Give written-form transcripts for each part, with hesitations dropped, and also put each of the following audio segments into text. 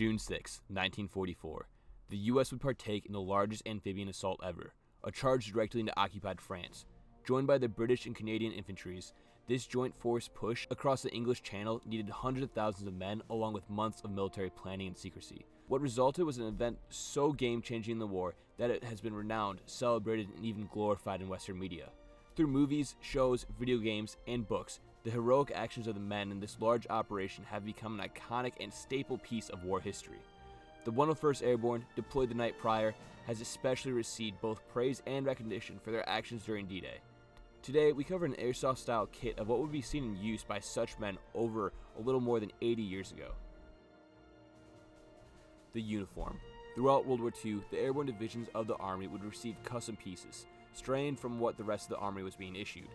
June 6, 1944. The U.S. would partake in the largest amphibian assault ever, a charge directly into occupied France. Joined by the British and Canadian infantries, this joint force push across the English Channel needed hundreds of thousands of men along with months of military planning and secrecy. What resulted was an event so game-changing in the war that it has been renowned, celebrated, and even glorified in Western media. Through movies, shows, video games, and books, the heroic actions of the men in this large operation have become an iconic and staple piece of war history. The 101st Airborne, deployed the night prior, has especially received both praise and recognition for their actions during D-Day. Today, we cover an Airsoft-style kit of what would be seen in use by such men over a little more than 80 years ago. The uniform. Throughout World War II, the airborne divisions of the Army would receive custom pieces, straying from what the rest of the Army was being issued.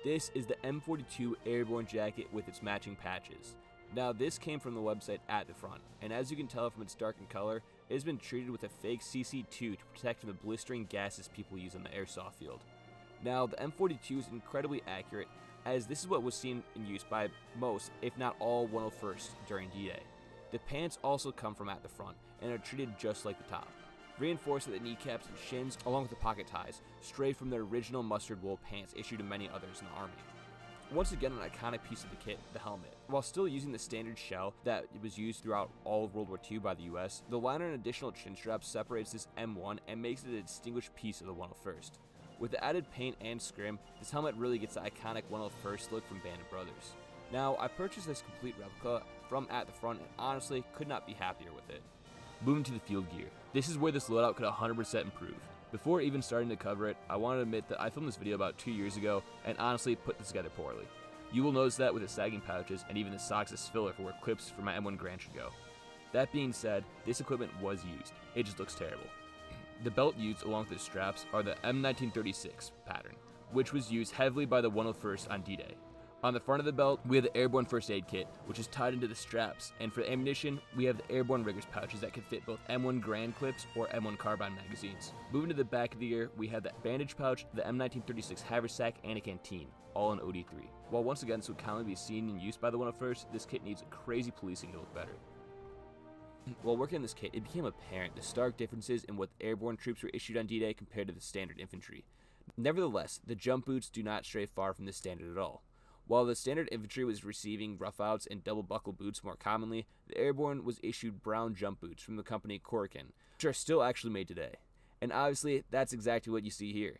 This is the M42 Airborne jacket with its matching patches. Now, this came from the website At the Front, and as you can tell from its darkened color, it has been treated with a fake CC2 to protect from the blistering gases people use on the airsoft field. Now, the M42 is incredibly accurate, as this is what was seen in use by most, if not all, 101st during D-Day. The pants also come from At the Front, and are treated just like the top. Reinforced at the kneecaps and shins, along with the pocket ties, strayed from their original mustard wool pants issued to many others in the Army. Once again, an iconic piece of the kit, the helmet. While still using the standard shell that was used throughout all of World War II by the US, the liner and additional chin strap separates this M1 and makes it a distinguished piece of the 101st. With the added paint and scrim, this helmet really gets the iconic 101st look from Band of Brothers. Now, I purchased this complete replica from At the Front and honestly could not be happier with it. Moving to the field gear. This is where this loadout could 100% improve. Before even starting to cover it, I want to admit that I filmed this video about 2 years ago and honestly put this together poorly. You will notice that with the sagging pouches and even the socks as filler for where clips for my M1 Garand should go. That being said, this equipment was used. It just looks terrible. The belt used along with the straps are the M1936 pattern, which was used heavily by the 101st on D-Day. On the front of the belt, we have the Airborne First Aid Kit, which is tied into the straps, and for the ammunition, we have the Airborne Riggers pouches that can fit both M1 Garand clips or M1 carbine magazines. Moving to the back of the gear, we have the bandage pouch, the M1936 haversack, and a canteen, all in OD3. While once again this would commonly be seen and used by the 101st, this kit needs crazy policing to look better. While working on this kit, it became apparent the stark differences in what the airborne troops were issued on D-Day compared to the standard infantry. Nevertheless, the jump boots do not stray far from this standard at all. While the standard infantry was receiving roughouts and double buckle boots more commonly, the airborne was issued brown jump boots from the company Korakin, which are still actually made today. And obviously, that's exactly what you see here.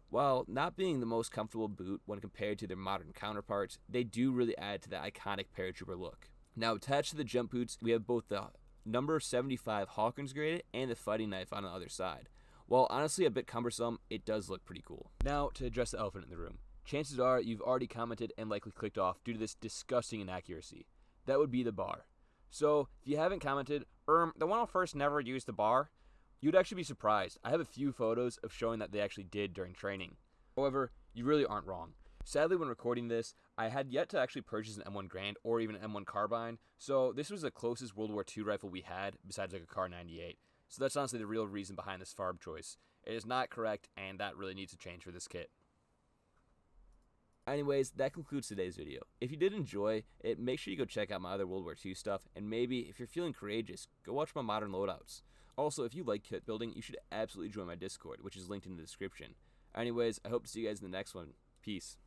While not being the most comfortable boot when compared to their modern counterparts, they do really add to the iconic paratrooper look. Now, attached to the jump boots, we have both the number 75 Hawkins graded and the fighting knife on the other side. While honestly a bit cumbersome, it does look pretty cool. Now, to address the elephant in the room. Chances are you've already commented and likely clicked off due to this disgusting inaccuracy. That would be the bar. So, if you haven't commented, the 101st never used the bar, you'd actually be surprised. I have a few photos of showing that they actually did during training. However, you really aren't wrong. Sadly, when recording this, I had yet to actually purchase an M1 Garand or even an M1 carbine, so this was the closest World War II rifle we had, besides like a Kar 98. So that's honestly the real reason behind this farb choice. It is not correct, and that really needs to change for this kit. Anyways, that concludes today's video. If you did enjoy it, make sure you go check out my other World War II stuff, and maybe, if you're feeling courageous, go watch my modern loadouts. Also, if you like kit building, you should absolutely join my Discord, which is linked in the description. Anyways, I hope to see you guys in the next one. Peace.